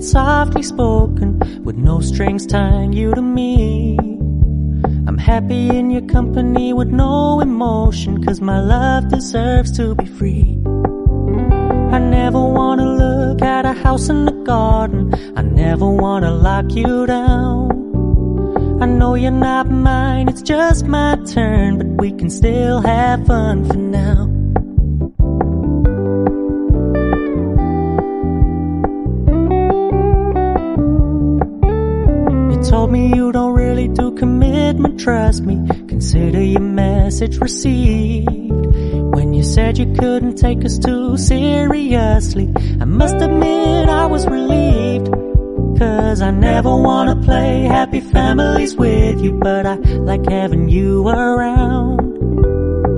softly spoken, with no strings tying you to me. I'm happy in your company with no emotion, 'cause my love deserves to be free. I never wanna look at a house in the garden, I never wanna lock you down. I know you're not mine, it's just my turn, but we can still have fun for now. You told me you don't really do commitment, trust me, consider your message received. When you said you couldn't take us too seriously, I must admit I was relieved. 'Cause I never wanna play happy families with you, but I like having you around.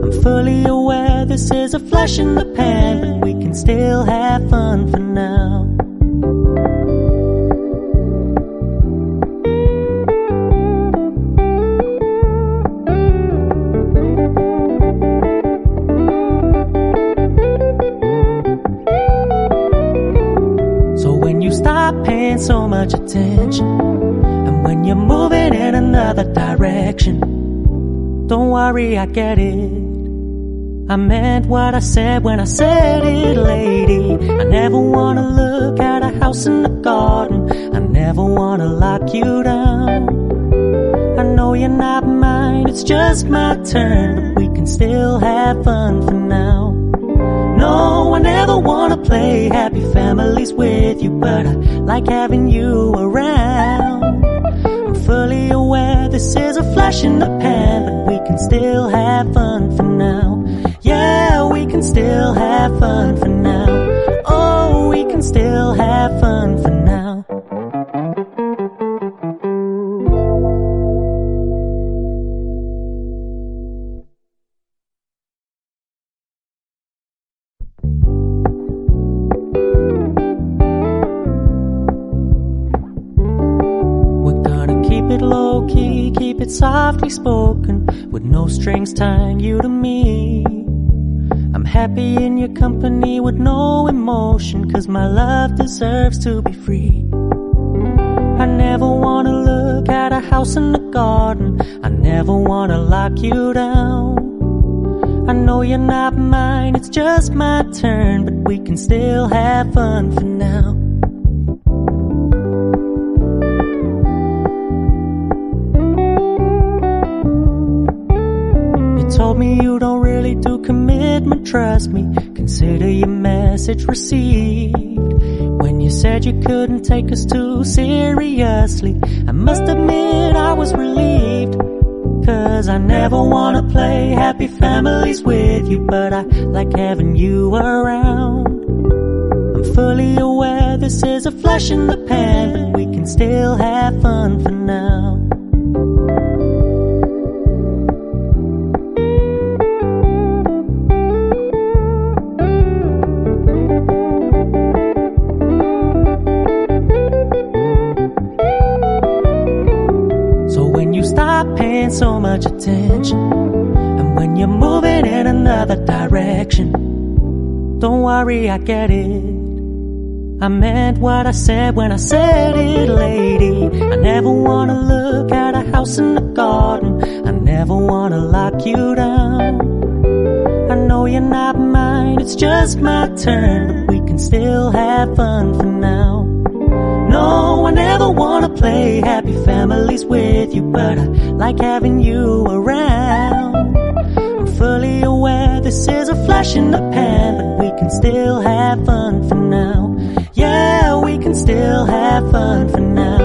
I'm fully aware this is a flash in the pan, but we can still have fun for now. Stop paying so much attention, and when you're moving in another direction, don't worry, I get it. I meant what I said when I said it, lady. I never wanna look at a house in the garden, I never wanna lock you down. I know you're not mine, it's just my turn, but we can still have fun for now. No, I never wanna play happy families with you, but I like having you around. I'm fully aware this is a flash in the pan, but we can still have fun for now. Yeah, we can still have fun for now. Oh, we can still have fun for now. Low-key, keep it softly spoken, with no strings tying you to me. I'm happy in your company with no emotion, 'cause my love deserves to be free. I never wanna look at a house in the garden, I never wanna lock you down. I know you're not mine, it's just my turn, but we can still have fun for now. Told me you don't really do commitment, trust me, consider your message received. When you said you couldn't take us too seriously, I must admit I was relieved. 'Cause I never wanna play happy families with you, but I like having you around. I'm fully aware this is a flash in the pan, but we can still have fun for now. Stop paying so much attention, and when you're moving in another direction, don't worry, I get it. I meant what I said when I said it, lady. I never wanna look at a house in the garden, I never wanna lock you down. I know you're not mine, it's just my turn, but we can still have fun for now. No, I never wanna play happy families with you, but I like having you around. I'm fully aware this is a flash in the pan, but we can still have fun for now. Yeah, we can still have fun for now.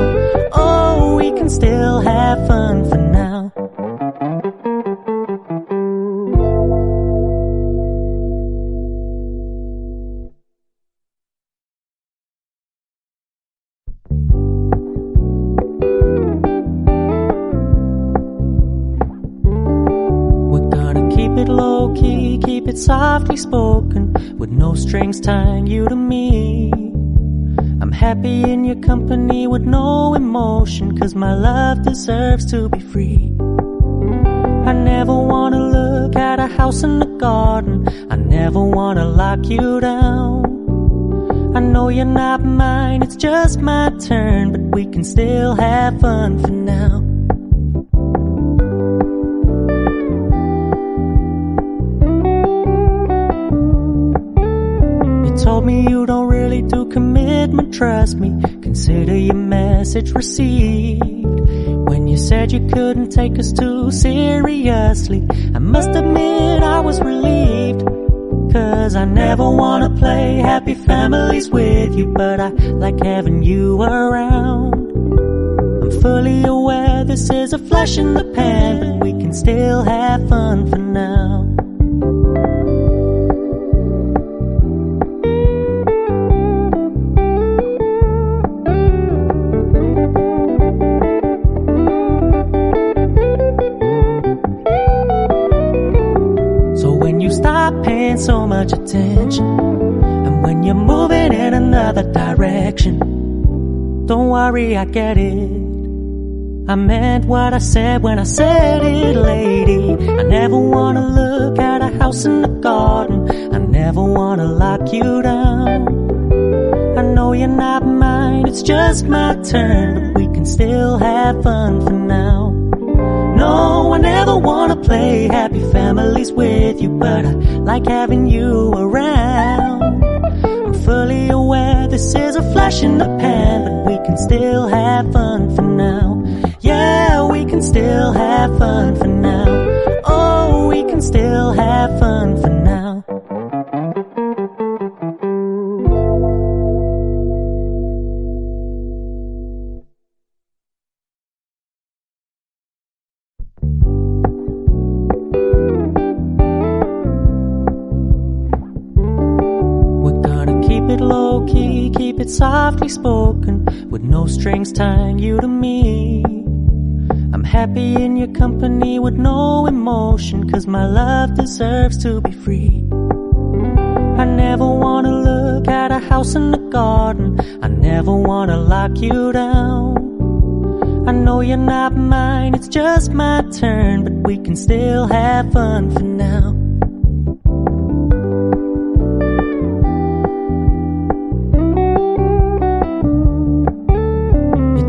Oh, we can still have fun for now. Low-key, keep it softly spoken, with no strings tying you to me. I'm happy in your company with no emotion, 'cause my love deserves to be free. I never wanna look at a house in the garden, I never wanna lock you down. I know you're not mine, it's just my turn, but we can still have fun for now. You told me you don't really do commitment, trust me, consider your message received. When you said you couldn't take us too seriously, I must admit I was relieved. 'Cause I never wanna play happy families with you, but I like having you around. I'm fully aware this is a flash in the pan, but we can still have fun for now. Paying so much attention, and when you're moving in another direction, don't worry, I get it. I meant what I said when I said it, lady. I never wanna look at a house in the garden, I never wanna lock you down. I know you're not mine, it's just my turn, but we can still have fun for now. No, I never wanna play happy families with you, but I like having you around. I'm fully aware this is a flash in the pan, but we can still have fun for now. Yeah, we can still have fun for now. Oh, we can still have fun for now. Low-key, keep it softly spoken, with no strings tying you to me. I'm happy in your company with no emotion, 'cause my love deserves to be free. I never wanna look at a house in the garden, I never wanna lock you down. I know you're not mine, it's just my turn, but we can still have fun for now.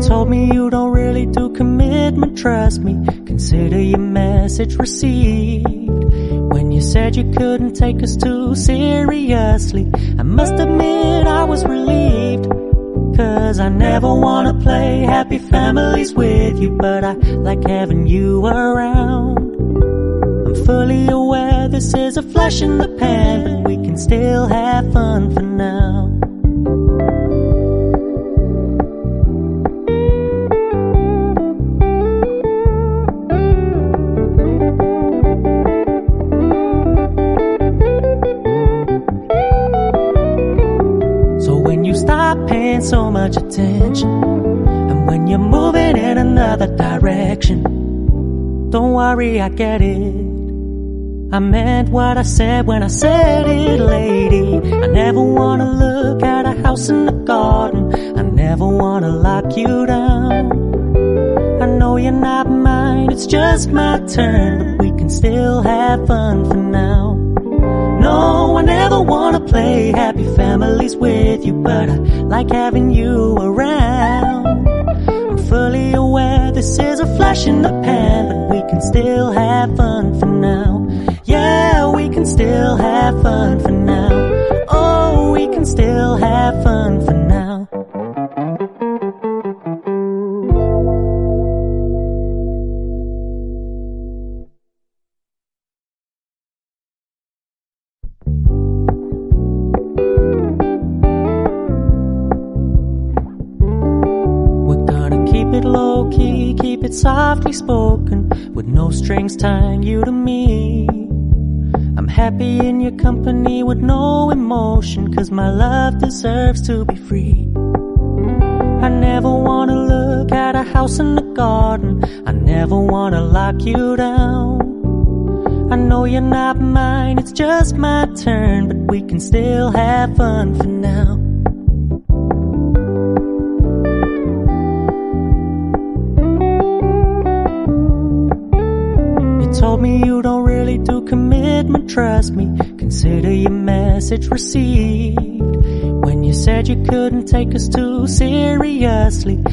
Told me you don't really do commitment, trust me, consider your message received. When you said you couldn't take us too seriously, I must admit I was relieved. 'Cause I never wanna play happy families with you, but I like having you around. I'm fully aware this is a flash in the pan, but we can still have fun for now. Paying so much attention, and when you're moving in another direction, don't worry, I get it. I meant what I said when I said it, lady. I never wanna look at a house in the garden, I never wanna lock you down. I know you're not mine, it's just my turn, but we can still have fun for now. No, I never wanna play happy families with you, but I like having you around. I'm fully aware this is a flash in the pan, but we can still have fun for now. Yeah, we can still have fun for now. Oh, we can still have fun for now. Low-key, keep it softly spoken, with no strings tying you to me. I'm happy in your company with no emotion, 'cause my love deserves to be free. I never wanna look at a house in the garden, I never wanna lock you down. I know you're not mine, it's just my turn, but we can still have fun for now. Told me you don't really do commitment, trust me, consider your message received. When you you said you couldn't take us too seriously.